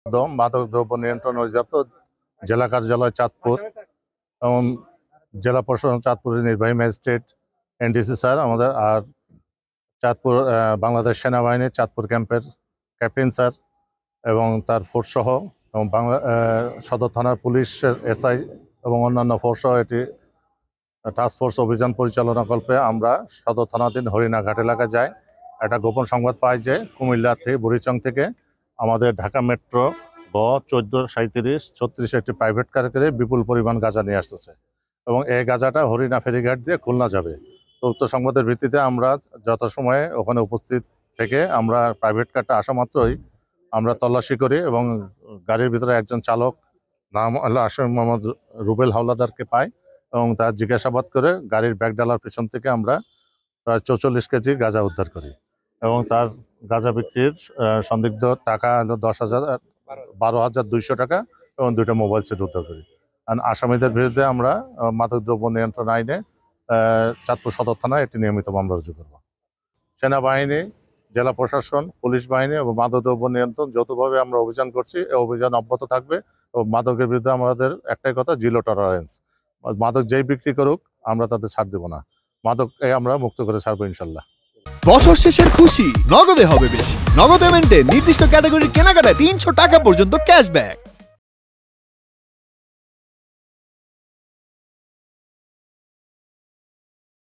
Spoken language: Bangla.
মাদক দ্রব্য নিয়ন্ত্রণ অধিদপ্তর জেলা কার্যালয় চাঁদপুর এবং জেলা প্রশাসন চাঁদপুরের নির্বাহী ম্যাজিস্ট্রেট এনডিসি স্যার আমাদের, আর চাঁদপুর বাংলাদেশ সেনাবাহিনীর চাঁদপুর ক্যাম্পের ক্যাপ্টেন স্যার এবং তার ফোর্স সহ এবং সদর থানার পুলিশের এসআই এবং অন্যান্য ফোর্স সহ এটি টাস্কফোর্স অভিযান পরিচালনাকল্পে আমরা সদর থানাধীন হরিণাঘাট এলাকায় যাই। একটা গোপন সংবাদ পাই যে কুমিল্লা থেকে বুড়িচং থেকে আমাদের ঢাকা মেট্রো গ 143736 একটি প্রাইভেট কার করে বিপুল পরিমাণ গাঁজা নিয়ে আসতেছে এবং এই গাঁজাটা হরিণা ফেরিঘাট দিয়ে খুলনা যাবে। তো উক্ত সংবাদের ভিত্তিতে আমরা যথাসময়ে ওখানে উপস্থিত থেকে আমরা প্রাইভেট কারটা আসা মাত্রই আমরা তল্লাশি করি এবং গাড়ির ভিতরে একজন চালক নাম আসাম মোহাম্মদ রুবেল হাওলাদারকে পাই এবং তার জিজ্ঞাসাবাদ করে গাড়ির ব্যাগ ডালার পিছন থেকে আমরা প্রায় 44 কেজি গাঁজা উদ্ধার করি এবং তার গাঁজা বিক্রির সন্দিগ্ধ টাকা হলো 12,200 টাকা এবং 2টা মোবাইল সেট উদ্ধার করি। আর আসামিদের বিরুদ্ধে আমরা মাদকদ্রব্য নিয়ন্ত্রণ আইনে চাঁদপুর সদর থানায় একটি নিয়মিত মামলা রুজু করব। সেনাবাহিনী, জেলা প্রশাসন, পুলিশ বাহিনী এবং মাদকদ্রব্য নিয়ন্ত্রণ যৌথভাবে আমরা অভিযান করছি। এই অভিযান অব্যাহত থাকবে এবং মাদকের বিরুদ্ধে আমাদের একটাই কথা, জিরো টলারেন্স। মাদক যেই বিক্রি করুক আমরা তাদের ছাড় দেব না, মাদক আমরা মুক্ত করে ছাড়বো ইনশাল্লাহ। বছর শেষের খুশি নগদে হবে বেশি। নগদ পেমেন্টে নির্দিষ্ট ক্যাটাগরির কেনাকাটায় 300 টাকা পর্যন্ত ক্যাশব্যাক।